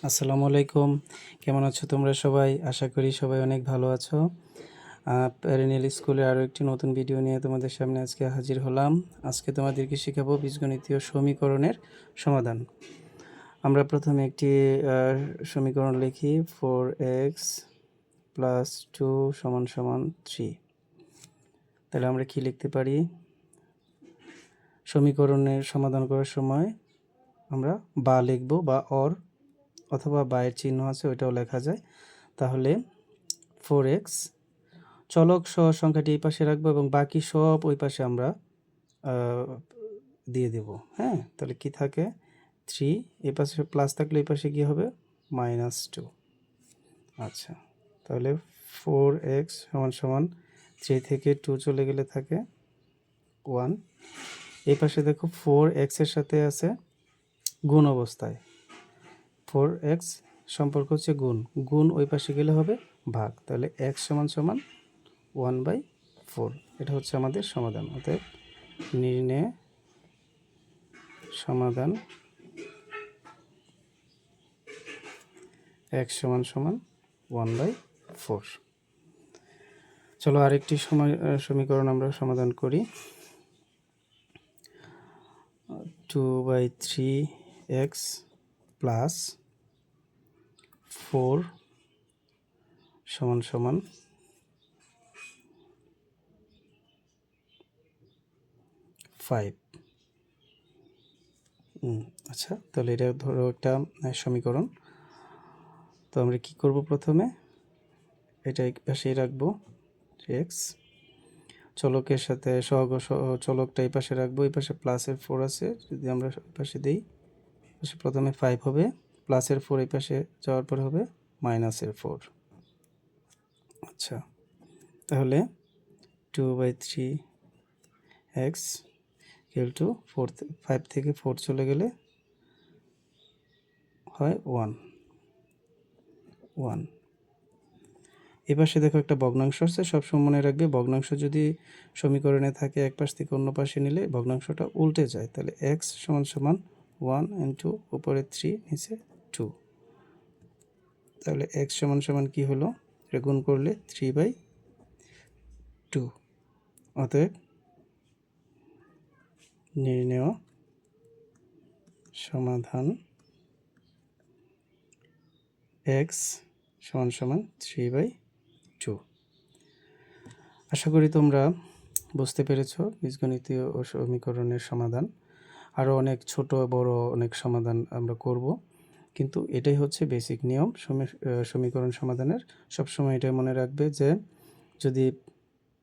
আসসালামু আলাইকুম। কেমন আছো তোমরা সবাই? আশা করি সবাই অনেক ভালো আছো। প্যারেনিয়াল স্কুলের আরও একটি নতুন ভিডিও নিয়ে তোমাদের সামনে আজকে হাজির হলাম। আজকে তোমাদেরকে শেখাবো বীজগণিতীয় সমীকরণের সমাধান। আমরা প্রথমে একটি সমীকরণ লিখি 4x + 2 = 3। তাহলে আমরা কি লিখতে পারি? সমীকরণের সমাধান করার সময় আমরা বা লিখব বা অর অথবা বায়ের চিহ্ন আছে ওইটাও লেখা যায়। তাহলে 4x চলক সহ সংখ্যাটি এই পাশে রাখবো এবং বাকি সব ওই পাশে আমরা দিয়ে দেব। হ্যাঁ, তাহলে কি থাকে 3, এই পাশে প্লাস থাকলে এই পাশে কি হবে -2। আচ্ছা, তাহলে 4x = 3 থেকে 2 চলে গেলে থাকে 1। এই পাশে দেখো 4x এর সাথে আছে গুণ অবস্থায়। 4x সম্পর্ক হচ্ছে গুণ, গুণ ওই পাশে গেলে হবে ভাগ। তাহলে x = 1/4। এটা হচ্ছে আমাদের সমাধান। অতএব নির্ণয় সমাধান x = 1/4। চলো আরেকটি সমীকরণ আমরা সমাধান করি। 2/3x + 4 = 5। আচ্ছা, তাহলে এটা ধরো একটা সমীকরণ। তো আমরা কি করব? প্রথমে এটা এক পাশেই রাখবো 3x, চলকের সাথে চলকটা এই পাশে রাখবো। এই পাশে +4 আছে, যদি আমরা এই পাশে দিই, পাশে প্রথমে 5 হবে, +4 এই পাশে যাওয়ার পর হবে -4। আচ্ছা, তাহলে 2/3x = 4, 5 থেকে 4 চলে গেলে হয় 1। এই পাশে দেখো একটা ভগ্নাংশ আছে, সবসময় মনে রাখবে ভগ্নাংশ যদি সমীকরণে থাকে এক পাশ থেকে অন্য পাশে নিলে ভগ্নাংশটা উল্টে যায়। তাহলে x = 1 × উপরে 3 নিচে 2। তাহলে x = কি হলো? এটা গুণ করলে 3/2। অতএব নির্ণেয় সমাধান x = 3/2। আশা করি তোমরা বুঝতে পেরেছো বীজগণিতীয় ও সমীকরণের সমাধান। আরও অনেক ছোট বড় অনেক সমাধান আমরা করব, কিন্তু এটাই হচ্ছে বেসিক নিয়ম সমীকরণ সমাধানের। সবসময় এটাই মনে রাখবে যে যদি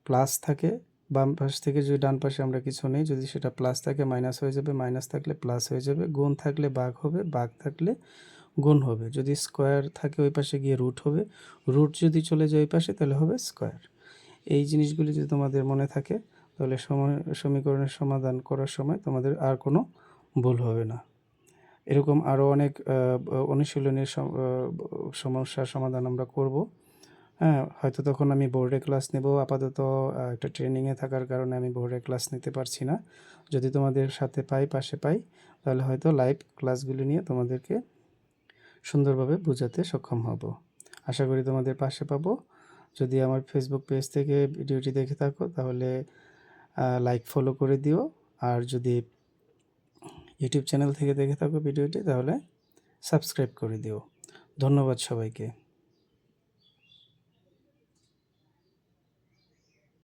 প্লাস থাকে বাম পাশ থেকে, যদি ডান পাশে আমরা কিছু নেই, যদি সেটা প্লাস থাকে মাইনাস হয়ে যাবে, মাইনাস থাকলে প্লাস হয়ে যাবে, গুণ থাকলে ভাগ হবে, ভাগ থাকলে গুণ হবে, যদি স্কোয়ার থাকে ওই পাশে গিয়ে রুট হবে, রুট যদি চলে যায় ওই পাশে তাহলে হবে স্কোয়ার। এই জিনিসগুলি যদি তোমাদের মনে থাকে তাহলে সমীকরণের সমাধান করার সময় তোমাদের আর কোনো ভুল হবে না। এরকম আরও অনেক অনুশীলনের সমস্যার সমাধান আমরা করব। হ্যাঁ, হয়তো তখন আমি বোর্ডে ক্লাস নেব। আপাতত একটা ট্রেনিংয়ে থাকার কারণে আমি বোর্ডে ক্লাস নিতে পারছি না। যদি তোমাদের সাথে পাশে পাই, তাহলে হয়তো লাইভ ক্লাসগুলি নিয়ে তোমাদেরকে সুন্দরভাবে বোঝাতে সক্ষম হব। আশা করি তোমাদের পাশে পাবো। যদি আমার ফেসবুক পেজ থেকে ভিডিওটি দেখে থাকো তাহলে লাইক ফলো করে দিও, আর যদি ইউটিউব চ্যানেল থেকে দেখে থাকো ভিডিওটি তাহলে সাবস্ক্রাইব করে দিও। ধন্যবাদ সবাইকে।